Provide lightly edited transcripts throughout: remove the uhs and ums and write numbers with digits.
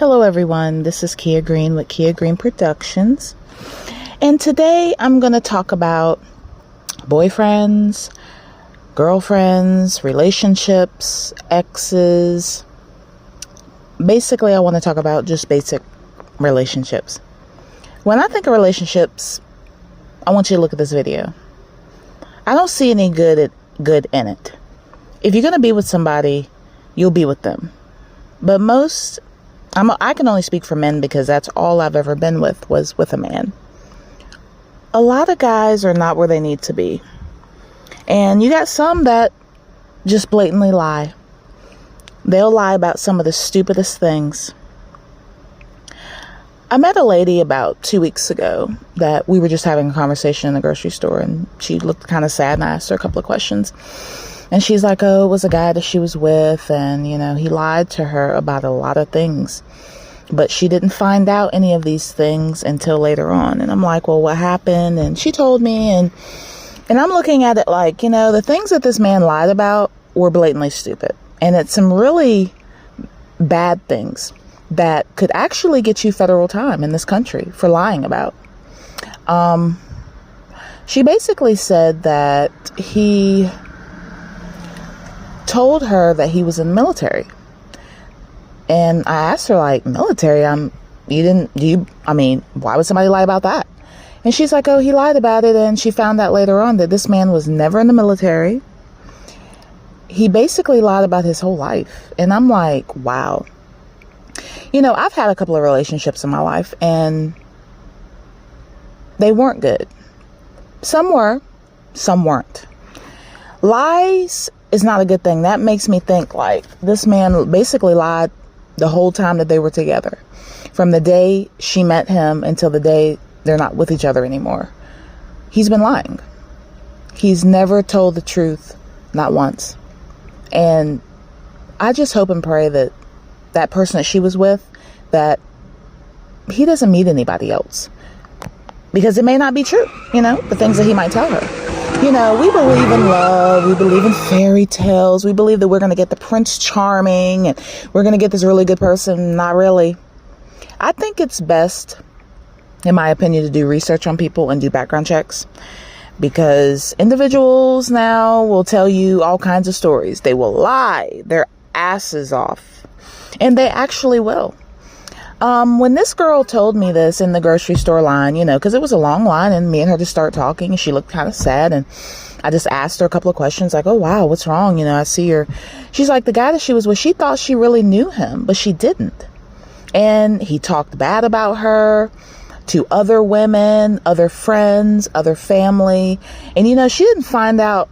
Hello everyone, this is Kia Greene with Kia Greene Productions, and today I'm going to talk about boyfriends, girlfriends, relationships, exes. Basically, I want to talk about just basic relationships. When I think of relationships, I want you to look at this video. I don't see any good in it. If you're going to be with somebody, you'll be with them. But I can only speak for men because that's all I've ever been with, was with a man. A lot of guys are not where they need to be. And you got some that just blatantly lie. They'll lie about some of the stupidest things. I met a lady about 2 weeks ago that we were just having a conversation in the grocery store, and she looked kind of sad, and I asked her a couple of questions. And she's like, oh, it was a guy that she was with, and, he lied to her about a lot of things. But she didn't find out any of these things until later on. And I'm like, well, what happened? And she told me, and I'm looking at it like, the things that this man lied about were blatantly stupid. And it's some really bad things that could actually get you federal time in this country for lying about. She basically said that he told her that he was in the military. And I asked her, like, military? Why would somebody lie about that? And she's like, oh, he lied about it. And she found out later on that this man was never in the military. He basically lied about his whole life. And I'm like, wow. I've had a couple of relationships in my life, and they weren't good. Some were, some weren't. Lies is not a good thing. That makes me think, like, this man basically lied the whole time that they were together. From the day she met him until the day they're not with each other anymore. He's been lying. He's never told the truth, not once. And I just hope and pray that that person that she was with, that he doesn't meet anybody else. Because it may not be true, the things that he might tell her. We believe in love. We believe in fairy tales. We believe that we're going to get the Prince Charming and we're going to get this really good person. Not really. I think it's best, in my opinion, to do research on people and do background checks, because individuals now will tell you all kinds of stories. They will lie their asses off, and they actually will. When this girl told me this in the grocery store line, because it was a long line, and me and her just started talking, and she looked kind of sad, and I just asked her a couple of questions like, oh, wow, what's wrong? I see her. She's like, the guy that she was with, she thought she really knew him, but she didn't. And he talked bad about her to other women, other friends, other family. And, she didn't find out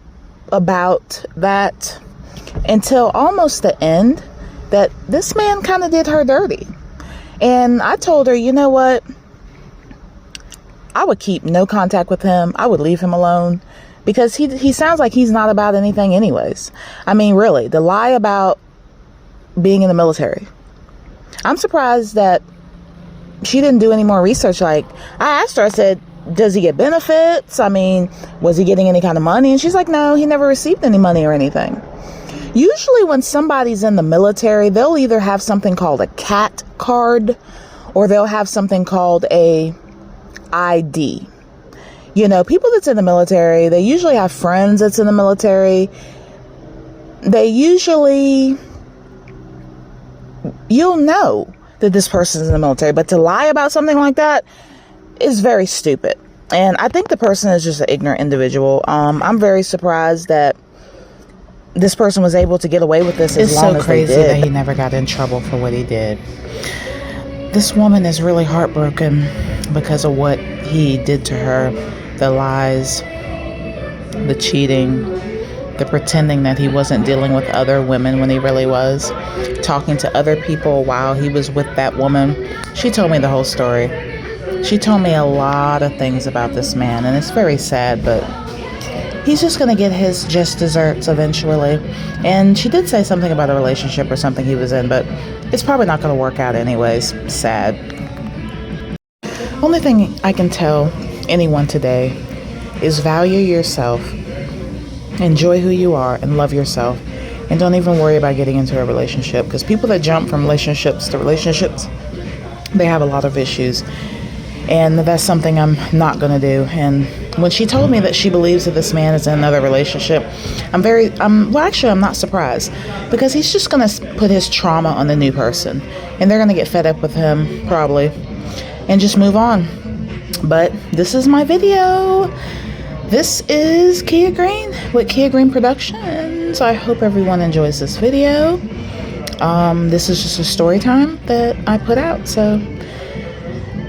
about that until almost the end, that this man kind of did her dirty. And I told her, you know what? I would keep no contact with him. I would leave him alone, because he sounds like he's not about anything anyways. Really, the lie about being in the military. I'm surprised that she didn't do any more research. Like, I asked her, I said, does he get benefits? Was he getting any kind of money? And she's like, no, he never received any money or anything. Usually when somebody's in the military, they'll either have something called a CAT card, or they'll have something called a ID. People that's in the military, they usually have friends that's in the military. You'll know that this person's in the military, but to lie about something like that is very stupid. And I think the person is just an ignorant individual. I'm very surprised that this person was able to get away with this as long as they did. It's so crazy that he never got in trouble for what he did. This woman is really heartbroken because of what he did to her. The lies, the cheating, the pretending that he wasn't dealing with other women when he really was, talking to other people while he was with that woman. She told me the whole story. She told me a lot of things about this man, and it's very sad, but he's just going to get his just desserts eventually. And she did say something about a relationship or something he was in, but it's probably not going to work out anyways. Sad. Only thing I can tell anyone today is value yourself, enjoy who you are, and love yourself. And don't even worry about getting into a relationship, because people that jump from relationships to relationships, they have a lot of issues. And that's something I'm not going to do. And when she told me that she believes that this man is in another relationship, I'm not surprised, because he's just going to put his trauma on the new person, and they're going to get fed up with him probably and just move on. But this is my video. This is Kia Greene with Kia Greene Productions. I hope everyone enjoys this video. This is just a story time that I put out. So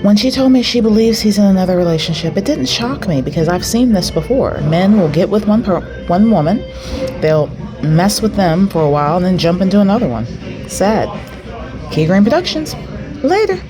when she told me she believes he's in another relationship, it didn't shock me, because I've seen this before. Men will get with one woman, they'll mess with them for a while, and then jump into another one. Sad. Kia Greene Productions. Later.